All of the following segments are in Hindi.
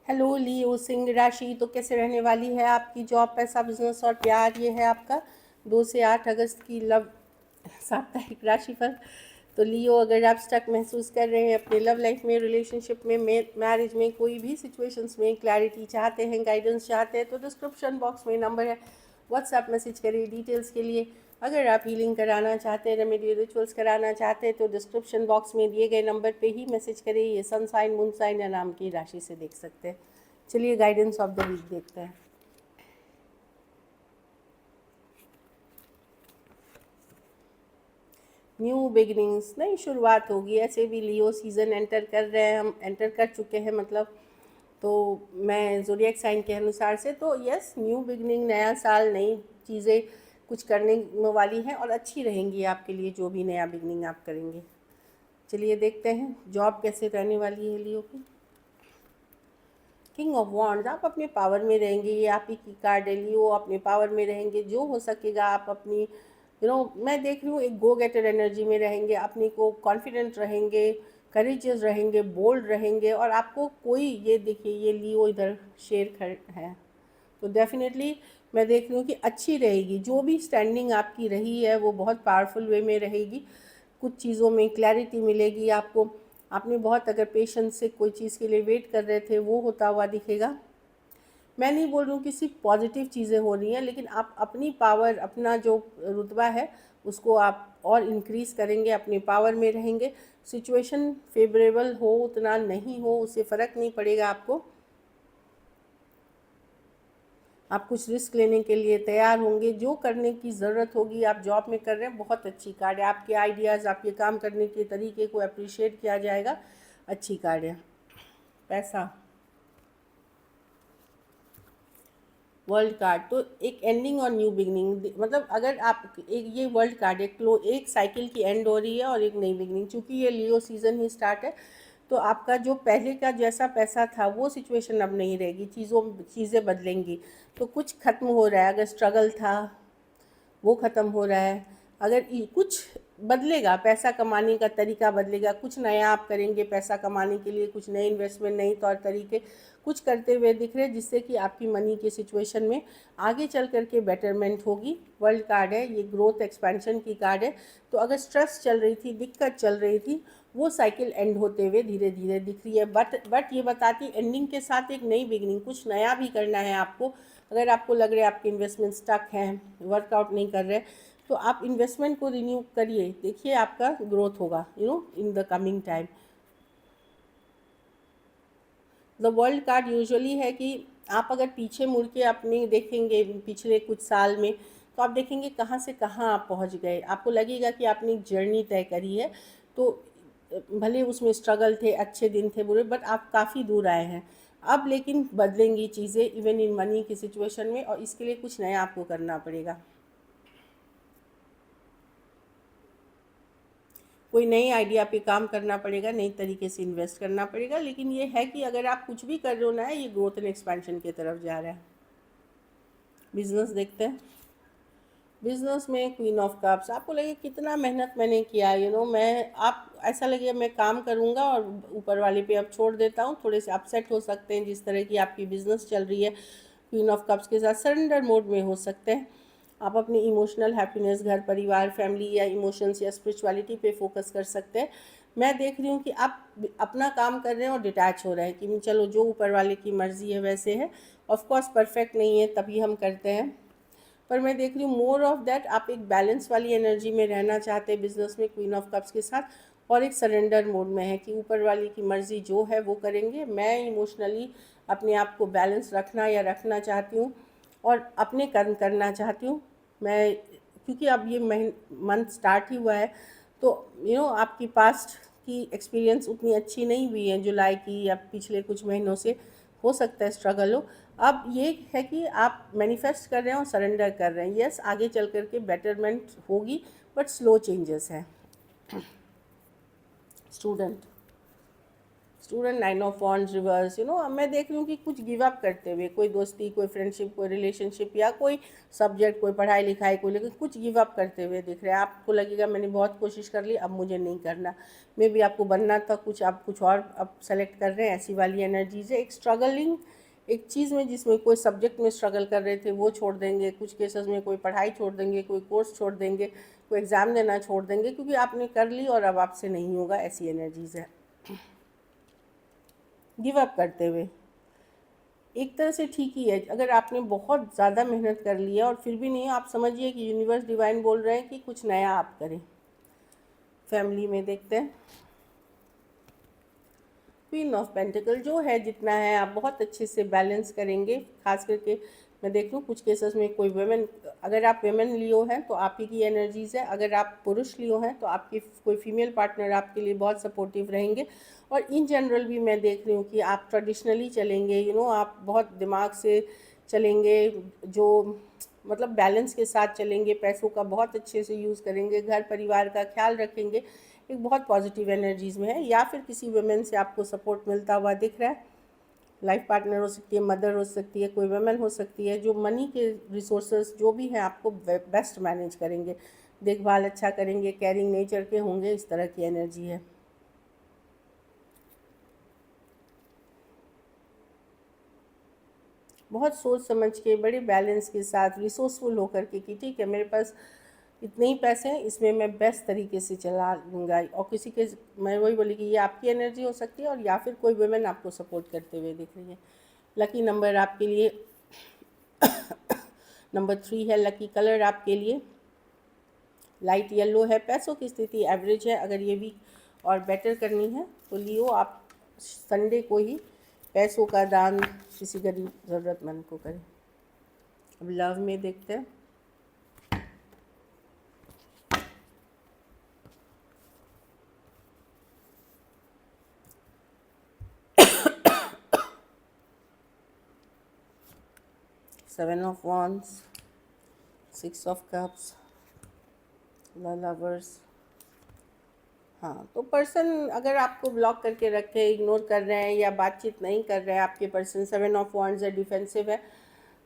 हेलो लियो सिंह राशि, तो कैसे रहने वाली है आपकी जॉब, पैसा, बिजनेस और प्यार। ये है आपका 2 से 8 अगस्त की लव साप्ताहिक राशिफल। तो लियो, अगर आप स्टक महसूस कर रहे हैं अपने लव लाइफ में, रिलेशनशिप में, मैरिज में, कोई भी सिचुएशंस में क्लैरिटी चाहते हैं, गाइडेंस चाहते हैं, तो डिस्क्रिप्शन बॉक्स में नंबर है, व्हाट्सएप मैसेज करिए डिटेल्स के लिए। अगर आप हीलिंग कराना चाहते हैं, रेमेडी रिचुअल्स कराना चाहते हैं, तो डिस्क्रिप्शन बॉक्स में दिए गए नंबर पे ही मैसेज करिए। ये सन साइन, मून साइन या नाम की राशि से देख सकते हैं। चलिए गाइडेंस ऑफ द वीक देखते हैं। न्यू बिगिनिंग्स, नई शुरुआत होगी। ऐसे भी लियो सीज़न एंटर कर रहे हैं, हम एंटर कर चुके हैं मतलब। तो मैं ज़ोडिएक साइन के अनुसार से तो यस, न्यू बिगिनिंग, नया साल, नई चीज़ें कुछ करने वाली हैं और अच्छी रहेंगी आपके लिए, जो भी नया बिगिनिंग आप करेंगे। चलिए देखते हैं जॉब कैसे रहने वाली है लियो की। किंग ऑफ वॉन्ड्स, आप अपने पावर में रहेंगे, ये आप ही की कार्ड है लियो। अपने पावर में रहेंगे, जो हो सकेगा आप अपनी मैं देख रही हूँ एक गो गेटर एनर्जी में रहेंगे, अपने को कॉन्फिडेंट रहेंगे, करेजियस रहेंगे, बोल्ड रहेंगे। और आपको कोई, ये देखिए ये लियो इधर शेर खड़ है, तो डेफिनेटली मैं देख रही हूँ कि अच्छी रहेगी। जो भी स्टैंडिंग आपकी रही है वो बहुत पावरफुल वे में रहेगी। कुछ चीज़ों में क्लैरिटी मिलेगी आपको। आपने बहुत, अगर पेशेंस से कोई चीज़ के लिए वेट कर रहे थे, वो होता हुआ दिखेगा। मैं नहीं बोल रही हूँ कि सिर्फ पॉजिटिव चीज़ें हो रही हैं, लेकिन आप अपनी पावर, अपना जो रुतबा है उसको आप और इंक्रीज़ करेंगे, अपने पावर में रहेंगे। सिचुएशन फेवरेबल हो उतना नहीं हो, उससे फ़र्क नहीं पड़ेगा आपको। आप कुछ रिस्क लेने के लिए तैयार होंगे, जो करने की ज़रूरत होगी आप जॉब में कर रहे हैं। बहुत अच्छी कार्ड है, आपके आइडियाज़, आपके काम करने के तरीके को अप्रिशिएट किया जाएगा। अच्छी कार्ड है। पैसा, वर्ल्ड कार्ड, तो एक एंडिंग और न्यू बिगनिंग, मतलब अगर आप एक, ये वर्ल्ड कार्ड एक साइकिल की एंड हो रही है और एक नई बिगनिंग। चूँकि ये लियो सीज़न ही स्टार्ट है, तो आपका जो पहले का जैसा पैसा था वो सिचुएशन अब नहीं रहेगी, चीज़ें बदलेंगी। तो कुछ खत्म हो रहा है, अगर स्ट्रगल था वो ख़त्म हो रहा है। अगर कुछ बदलेगा, पैसा कमाने का तरीका बदलेगा, कुछ नया आप करेंगे पैसा कमाने के लिए, कुछ नए इन्वेस्टमेंट, नए तौर तरीके कुछ करते हुए दिख रहे हैं, जिससे कि आपकी मनी की सिचुएशन में आगे चल करके बेटरमेंट होगी। वर्ल्ड कार्ड है, ये ग्रोथ एक्सपेंशन की कार्ड है। तो अगर स्ट्रेस चल रही थी, दिक्कत चल रही थी, वो साइकिल एंड होते हुए धीरे धीरे दिख रही है। बट ये बताती एंडिंग के साथ एक नई बिगनिंग, कुछ नया भी करना है आपको। अगर आपको लग रहा है आपके इन्वेस्टमेंट स्टक हैं, वर्कआउट नहीं कर रहे, तो आप इन्वेस्टमेंट को रिन्यू करिए, देखिए आपका ग्रोथ होगा in the coming time. The world card usually है कि आप अगर पीछे मुड़ के अपने देखेंगे पिछले कुछ साल में, तो आप देखेंगे कहाँ से कहाँ आप पहुँच गए। आपको लगेगा कि आपने एक जर्नी तय करी है। तो भले उसमें स्ट्रगल थे, अच्छे दिन थे, बुरे, बट आप काफ़ी दूर आए हैं। अब लेकिन बदलेंगी चीज़ें, इवन इन मनी की सिचुएशन में, और इसके लिए कुछ नया आपको करना पड़ेगा। कोई नई आइडिया पे काम करना पड़ेगा, नई तरीके से इन्वेस्ट करना पड़ेगा। लेकिन ये है कि अगर आप कुछ भी कर रहे हो ना, ये ग्रोथ एंड एक्सपेंशन की तरफ जा रहा है। बिजनेस देखते हैं। बिजनेस में क्वीन ऑफ कप्स, आपको लगे कितना मेहनत मैंने किया, मैं, आप ऐसा लगे मैं काम करूँगा और ऊपर वाले पे अब छोड़ देता हूँ। थोड़े से अपसेट हो सकते हैं जिस तरह की आपकी बिजनेस चल रही है। क्वीन ऑफ कप्स के साथ सरेंडर मोड में हो सकते हैं। आप अपनी इमोशनल हैप्पीनेस, घर परिवार, फैमिली या इमोशंस या स्पिरिचुअलिटी पे फोकस कर सकते हैं। मैं देख रही हूँ कि आप अपना काम कर रहे हैं और डिटैच हो रहे हैं कि चलो जो ऊपर वाले की मर्ज़ी है वैसे है। ऑफ कोर्स परफेक्ट नहीं है, तभी हम करते हैं। पर मैं देख रही हूँ मोर ऑफ दैट, आप एक बैलेंस वाली एनर्जी में रहना चाहते हैं बिजनेस में क्वीन ऑफ कप्स के साथ, और एक सरेंडर मोड में है कि ऊपर वाली की मर्ज़ी जो है वो करेंगे। मैं इमोशनली अपने आप को बैलेंस रखना या रखना चाहती हूँ और अपने कर्म करना चाहती हूँ। मैं, क्योंकि अब ये मंथ स्टार्ट ही हुआ है, तो आपकी पास्ट की एक्सपीरियंस उतनी अच्छी नहीं हुई है, जुलाई की या पिछले कुछ महीनों से। हो सकता है स्ट्रगल हो। अब ये है कि आप मैनिफेस्ट कर रहे हैं और सरेंडर कर रहे हैं। यस, आगे चल कर के बेटरमेंट होगी, बट स्लो चेंजेस हैं। Student, student 9 of wands reverse, मैं देख रही हूँ कि कुछ गिव अप करते हुए, कोई दोस्ती, कोई फ्रेंडशिप, कोई रिलेशनशिप या कोई सब्जेक्ट, कोई पढ़ाई लिखाई को लेकर कुछ गिव अप करते हुए दिख रहे हैं। आपको लगेगा मैंने बहुत कोशिश कर ली, अब मुझे नहीं करना। मे बी आपको बनना था कुछ, आप कुछ और अब सेलेक्ट कर रहे हैं, ऐसी वाली एनर्जीज है। एक स्ट्रगलिंग एक चीज़ में, जिसमें कोई सब्जेक्ट में स्ट्रगल कर रहे थे वो छोड़ देंगे, कुछ केसेस में कोई पढ़ाई छोड़ देंगे, कोई कोर्स छोड़ देंगे, कोई एग्ज़ाम देना छोड़ देंगे, क्योंकि आपने कर ली और अब आपसे नहीं होगा, ऐसी एनर्जीज है। गिव अप करते हुए एक तरह से ठीक ही है। अगर आपने बहुत ज़्यादा मेहनत कर ली है और फिर भी नहीं, आप समझिए कि यूनिवर्स डिवाइन बोल रहे हैं कि कुछ नया आप करें। फैमिली में देखते हैं क्वीन ऑफ पेंटिकल जो है, जितना है आप बहुत अच्छे से बैलेंस करेंगे। खास करके मैं देख लूँ कुछ केसेस में कोई वेमेन, अगर आप वेमेन लियो हैं तो आप ही की एनर्जीज़ है, अगर आप पुरुष लियो हैं तो आपकी कोई फीमेल पार्टनर आपके लिए बहुत सपोर्टिव रहेंगे। और इन जनरल भी मैं देख रही हूँ कि आप ट्रेडिशनली चलेंगे, आप बहुत दिमाग से चलेंगे, जो मतलब बैलेंस के साथ चलेंगे, पैसों का बहुत अच्छे से यूज़ करेंगे, घर परिवार का ख्याल रखेंगे, एक बहुत पॉजिटिव एनर्जीज़ में है। या फिर किसी वुमेन से आपको सपोर्ट मिलता हुआ दिख रहा है, लाइफ पार्टनर हो सकती है, मदर हो सकती है, कोई वुमेन हो सकती है, जो मनी के रिसोर्सेज जो भी हैं आपको बेस्ट मैनेज करेंगे, देखभाल अच्छा करेंगे, केयरिंग नेचर के होंगे, इस तरह की एनर्जी है। बहुत सोच समझ के, बड़े बैलेंस के साथ, रिसोर्सफुल होकर के कि ठीक है मेरे पास इतने ही पैसे हैं, इसमें मैं बेस्ट तरीके से चला लूँगा। और किसी के, मैं वही बोली कि ये आपकी एनर्जी हो सकती है, और या फिर कोई वुमेन आपको सपोर्ट करते हुए दिख रही है। लकी नंबर आपके लिए नंबर 3 है। लकी कलर आपके लिए लाइट येलो है। पैसों की स्थिति एवरेज है। अगर ये वीक और बेटर करनी है तो लियो आप संडे को ही पैसों का दान किसी गरीब ज़रूरतमंद को करें। अब लव में देखते हैं। Seven of wands, 6 of cups, lovers. हाँ, तो पर्सन अगर आपको ब्लॉक करके रखे, इग्नोर कर रहे हैं या बातचीत नहीं कर रहे हैं, आपके पर्सन 7 ऑफ वॉन्ड्स है, डिफेंसिव है,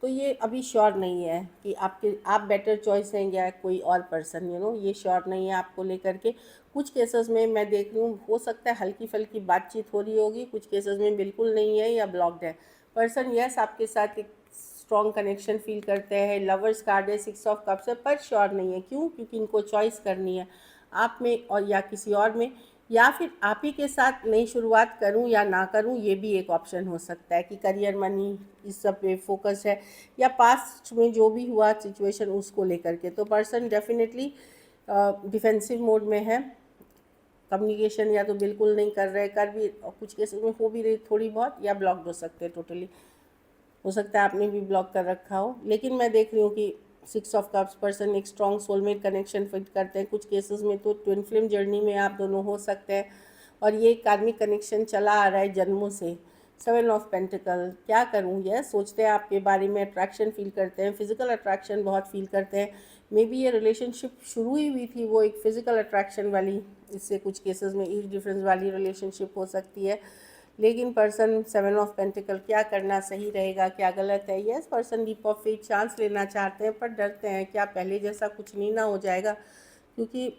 तो ये अभी श्योर नहीं है कि आप बेटर चॉइस हैं या कोई और पर्सन, ये श्योर नहीं है आपको लेकर के। कुछ केसेस में मैं देख रही हूँ, हो सकता है हल्की फुल्की बातचीत हो रही होगी, कुछ केसेस में बिल्कुल नहीं है या ब्लॉक्ड है पर्सन। यस, आपके साथ एक स्ट्रॉन्ग कनेक्शन फील करते हैं। लवर्स कार्ड है, 6 ऑफ कप्स है, पर श्योर नहीं है। क्यों? क्योंकि इनको चॉइस करनी है आप में और या किसी और में, या फिर आप ही के साथ नई शुरुआत करूं या ना करूं, ये भी एक ऑप्शन हो सकता है कि करियर, मनी, इस सब पे फोकस है, या पास्ट में जो भी हुआ सिचुएशन उसको लेकर के। तो पर्सन डेफिनेटली डिफेंसिव मोड में है। कम्युनिकेशन या तो बिल्कुल नहीं कर रहे, कर भी, और कुछ केसेस में हो भी रही थोड़ी बहुत, या ब्लॉक्ड हो सकते हैं टोटली। हो सकता है आपने भी ब्लॉक कर रखा हो। लेकिन मैं देख रही हूँ कि 6 ऑफ कप्स पर्सन एक स्ट्रॉन्ग सोलमेट कनेक्शन फिट करते हैं। कुछ केसेस में तो ट्विन फ्लेम जर्नी में आप दोनों हो सकते हैं, और ये कार्मिक कनेक्शन चला आ रहा है जन्मों से। 7 ऑफ पेंटिकल, क्या करूँ, यह सोचते हैं आपके बारे में, अट्रैक्शन फील करते हैं, फिजिकल अट्रैक्शन बहुत फील करते हैं। मे बी ये रिलेशनशिप शुरू ही हुई थी वो एक फिजिकल अट्रैक्शन वाली, इससे कुछ केसेस में एज डिफरेंस वाली रिलेशनशिप हो सकती है। लेकिन पर्सन 7 ऑफ पेंटिकल, क्या करना सही रहेगा, क्या गलत है। Yes, person leap of faith, chance लेना चाहते हैं, पर डरते हैं क्या पहले जैसा कुछ नहीं ना हो जाएगा, क्योंकि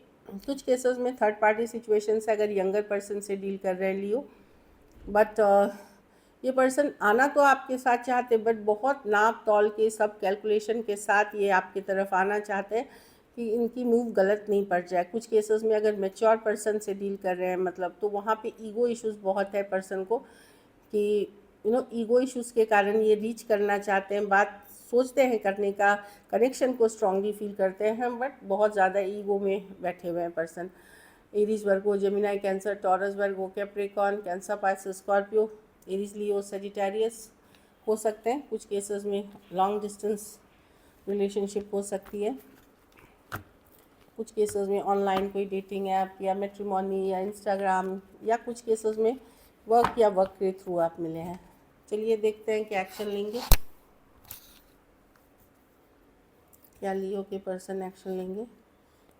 कुछ केसेस में थर्ड पार्टी सिचुएशन से अगर यंगर पर्सन से डील कर रहे हैं लियो। बट ये पर्सन आना तो आपके साथ चाहते, बट बहुत नाप तौल के सब कैलकुलेशन के साथ ये आपकी तरफ आना चाहते हैं कि इनकी मूव गलत नहीं पड़ जाए। कुछ केसेस में अगर मैच्योर पर्सन से डील कर रहे हैं मतलब, तो वहाँ पे ईगो इश्यूज बहुत है पर्सन को, कि ईगो इश्यूज़ के कारण ये रीच करना चाहते हैं, बात सोचते हैं करने का, कनेक्शन को स्ट्रांगली फील करते हैं, बट बहुत ज़्यादा ईगो में बैठे हुए हैं person. Aries, Virgo, Gemini, Cancer, Taurus, Virgo, Capricorn, Cancer, Pisces, Scorpio, Aries, Leo, Sagittarius हो सकते हैं। कुछ केसेस में लॉन्ग डिस्टेंस रिलेशनशिप हो सकती है। कुछ केसेस में ऑनलाइन कोई डेटिंग ऐप या मैट्रिमोनी या इंस्टाग्राम, या कुछ केसेस में वर्क या वर्क के थ्रू आप मिले हैं। चलिए देखते हैं क्या एक्शन लेंगे, क्या लियो के पर्सन एक्शन लेंगे।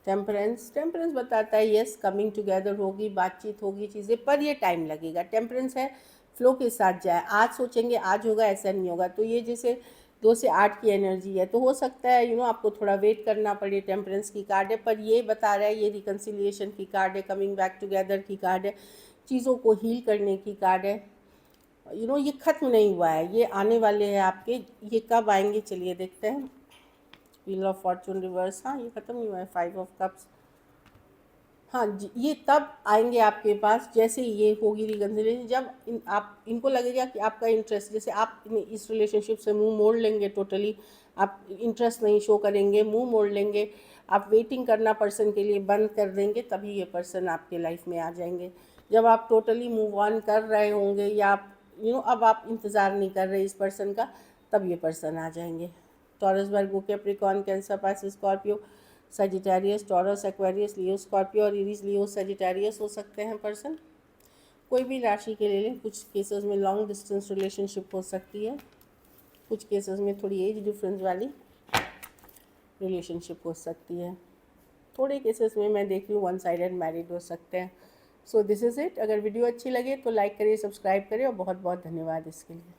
टेम्परेंस बताता है यस कमिंग टुगेदर होगी, बातचीत होगी, चीज़ें, पर ये टाइम लगेगा। टेम्परेंस है फ्लो के साथ जाए, आज सोचेंगे आज होगा, ऐसा नहीं होगा। तो ये जैसे 2 से 8 की एनर्जी है, तो हो सकता है आपको थोड़ा वेट करना पड़े। टेम्परेंस की कार्ड है, पर ये बता रहा है, ये रिकन्सिलिएशन की कार्ड है, कमिंग बैक टुगेदर की कार्ड है, चीज़ों को हील करने की कार्ड है। ये ख़त्म नहीं हुआ है, ये आने वाले हैं आपके। ये कब आएंगे चलिए देखते हैं। व्हील ऑफ फॉर्चून रिवर्स, हाँ ये ख़त्म नहीं हुआ है। 5 ऑफ कप्स, हाँ जी, ये तब आएंगे आपके पास जैसे ये होगी रिकन्सिलिएशन, जब आप इनको लगेगा कि आपका इंटरेस्ट, जैसे आप इस रिलेशनशिप से मुंह मोड़ लेंगे, टोटली आप इंटरेस्ट नहीं शो करेंगे, मुंह मोड़ लेंगे, आप वेटिंग करना पर्सन के लिए बंद कर देंगे, तभी ये पर्सन आपके लाइफ में आ जाएंगे। जब आप टोटली मूव ऑन कर रहे होंगे, या आप अब आप इंतज़ार नहीं कर रहे इस पर्सन का, तब ये पर्सन आ जाएंगे। Taurus, Virgo, Capricorn, Cancer, Pisces, Scorpio, Sagittarius, Taurus, Aquarius, Leo, Scorpio और इरीज, लियो, सजिटेरियस हो सकते हैं पर्सन। कोई भी राशि के ले लें। कुछ केसेस में लॉन्ग डिस्टेंस रिलेशनशिप हो सकती है, कुछ केसेस में थोड़ी एज डिफरेंस वाली रिलेशनशिप हो सकती है, थोड़े केसेस में मैं देख रही हूँ वन साइडेड मैरिड हो सकते हैं। So this is it. अगर वीडियो अच्छी लगे तो लाइक करिए, सब्सक्राइब करिए, और बहुत बहुत धन्यवाद इसके लिए।